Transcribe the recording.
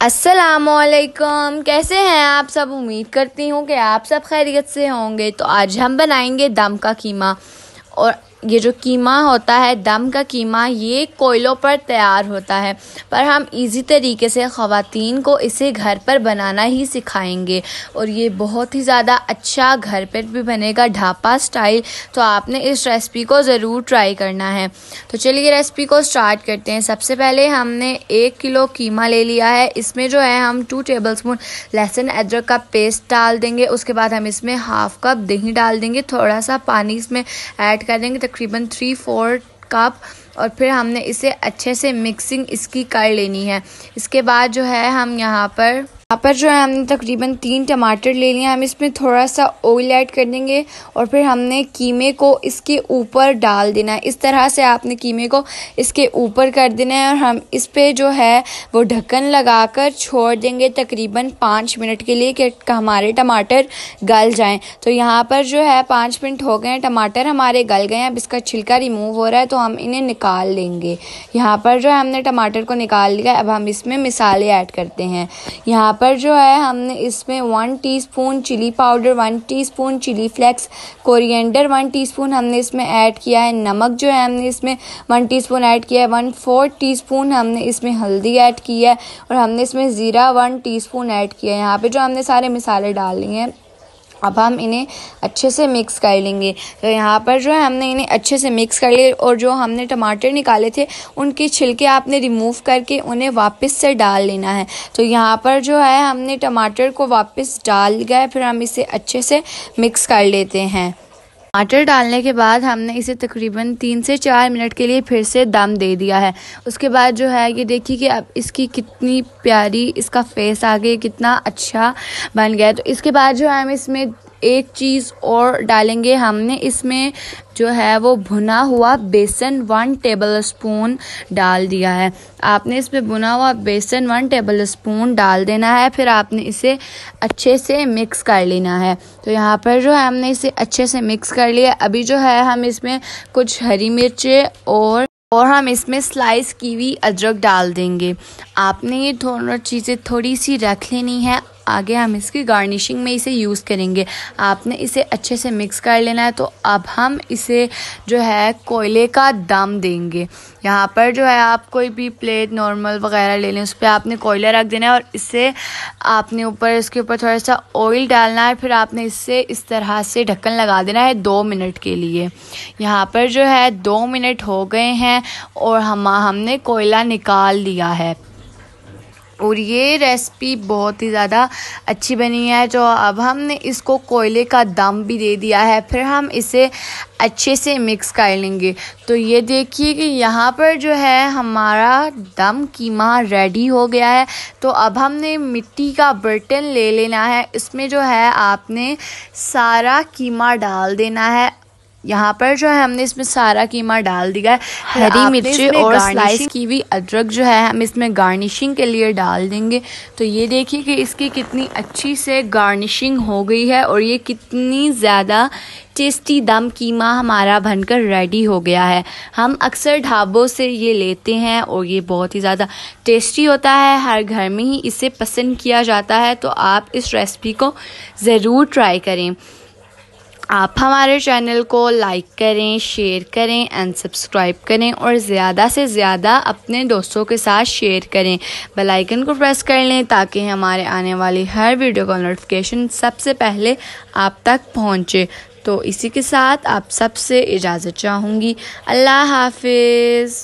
अस्सलामुअलैकुम, कैसे हैं आप सब। उम्मीद करती हूँ कि आप सब खैरियत से होंगे। तो आज हम बनाएंगे दम का कीमा। और ये जो कीमा होता है, दम का कीमा, ये कोयलों पर तैयार होता है, पर हम इजी तरीके से ख़वातीन को इसे घर पर बनाना ही सिखाएंगे। और ये बहुत ही ज़्यादा अच्छा घर पर भी बनेगा, ढाबा स्टाइल। तो आपने इस रेसिपी को ज़रूर ट्राई करना है। तो चलिए रेसिपी को स्टार्ट करते हैं। सबसे पहले हमने 1 किलो कीमा ले लिया है। इसमें जो है हम 2 टेबलस्पून लहसुन अदरक का पेस्ट डाल देंगे। उसके बाद हम इसमें हाफ़ कप दही डाल देंगे, थोड़ा सा पानी इसमें ऐड कर देंगे, तकरीबन 3/4 कप। और फिर हमने इसे अच्छे से मिक्सिंग इसकी कर लेनी है। इसके बाद जो है हम यहाँ पर जो है हमने तकरीबन 3 टमाटर ले लिए। हम इसमें थोड़ा सा ऑयल ऐड कर देंगे और फिर हमने कीमे को इसके ऊपर डाल देना है। इस तरह से आपने कीमे को इसके ऊपर कर देना है और हम इस पे जो है वो ढक्कन लगाकर छोड़ देंगे तकरीबन 5 मिनट के लिए कि हमारे टमाटर गल जाएं। तो यहाँ पर जो है 5 मिनट हो गए हैं, टमाटर हमारे गल गए हैं। अब इसका छिलका रिमूव हो रहा है तो हम इन्हें निकाल लेंगे। यहाँ पर जो है हमने टमाटर को निकाल लिया। अब हम इसमें मसाले ऐड करते हैं। यहाँ पर जो है हमने इसमें 1 teaspoon chilli powder, 1 teaspoon chilli flakes, coriander 1 teaspoon हमने इसमें ऐड किया है। नमक जो है हमने इसमें 1 टीस्पून ऐड किया है। 1/4 टीस्पून हमने इसमें हल्दी ऐड की है और हमने इसमें ज़ीरा 1 टीस्पून ऐड किया है। यहाँ पे जो हमने सारे मसाले डाल लिए हैं, अब हम इन्हें अच्छे से मिक्स कर लेंगे। तो यहाँ पर जो है हमने इन्हें अच्छे से मिक्स कर लिए और जो हमने टमाटर निकाले थे उनके छिलके आपने रिमूव करके उन्हें वापस से डाल लेना है। तो यहाँ पर जो है हमने टमाटर को वापस डाल दिया है। फिर हम इसे अच्छे से मिक्स कर लेते हैं। टमाटर डालने के बाद हमने इसे तकरीबन 3 से 4 मिनट के लिए फिर से दम दे दिया है। उसके बाद जो है ये देखिए कि अब इसकी कितनी प्यारी इसका फेस आ गया, कितना अच्छा बन गया है। तो इसके बाद जो है हम इसमें एक चीज़ और डालेंगे। हमने इसमें जो है वो भुना हुआ बेसन 1 टेबलस्पून डाल दिया है। आपने इसमें भुना हुआ बेसन 1 टेबलस्पून डाल देना है। फिर आपने इसे अच्छे से मिक्स कर लेना है। तो यहाँ पर जो है हमने इसे अच्छे से मिक्स कर लिया। अभी जो है हम इसमें कुछ हरी मिर्चें और हम इसमें स्लाइस कीवी अदरक डाल देंगे। आपने ये दोनों चीज़ें थोड़ी सी रख लेनी है, आगे हम इसकी गार्निशिंग में इसे यूज़ करेंगे। आपने इसे अच्छे से मिक्स कर लेना है। तो अब हम इसे जो है कोयले का दम देंगे। यहाँ पर जो है आप कोई भी प्लेट नॉर्मल वगैरह ले लें, उस पर आपने कोयला रख देना है और इससे आपने इसके ऊपर थोड़ा सा ऑयल डालना है। फिर आपने इससे इस तरह से ढक्कन लगा देना है 2 मिनट के लिए। यहाँ पर जो है 2 मिनट हो गए हैं और हमने कोयला निकाल लिया है और ये रेसिपी बहुत ही ज़्यादा अच्छी बनी है। तो अब हमने इसको कोयले का दम भी दे दिया है। फिर हम इसे अच्छे से मिक्स कर लेंगे। तो ये देखिए कि यहाँ पर जो है हमारा दम कीमा रेडी हो गया है। तो अब हमने मिट्टी का बर्तन ले लेना है। इसमें जो है आपने सारा कीमा डाल देना है। यहाँ पर जो है हमने इसमें सारा कीमा डाल दिया है। हरी मिर्ची और स्लाइस की भी अदरक जो है हम इसमें गार्निशिंग के लिए डाल देंगे। तो ये देखिए कि इसकी कितनी अच्छी से गार्निशिंग हो गई है और ये कितनी ज़्यादा टेस्टी दम कीमा हमारा बनकर रेडी हो गया है। हम अक्सर ढाबों से ये लेते हैं और ये बहुत ही ज़्यादा टेस्टी होता है। हर घर में ही इसे पसंद किया जाता है। तो आप इस रेसिपी को ज़रूर ट्राई करें। आप हमारे चैनल को लाइक करें, शेयर करें एंड सब्सक्राइब करें और ज़्यादा से ज़्यादा अपने दोस्तों के साथ शेयर करें। बेल आइकन को प्रेस कर लें ताकि हमारे आने वाली हर वीडियो का नोटिफिकेशन सबसे पहले आप तक पहुंचे। तो इसी के साथ आप सबसे इजाज़त चाहूँगी। अल्लाह हाफिज़।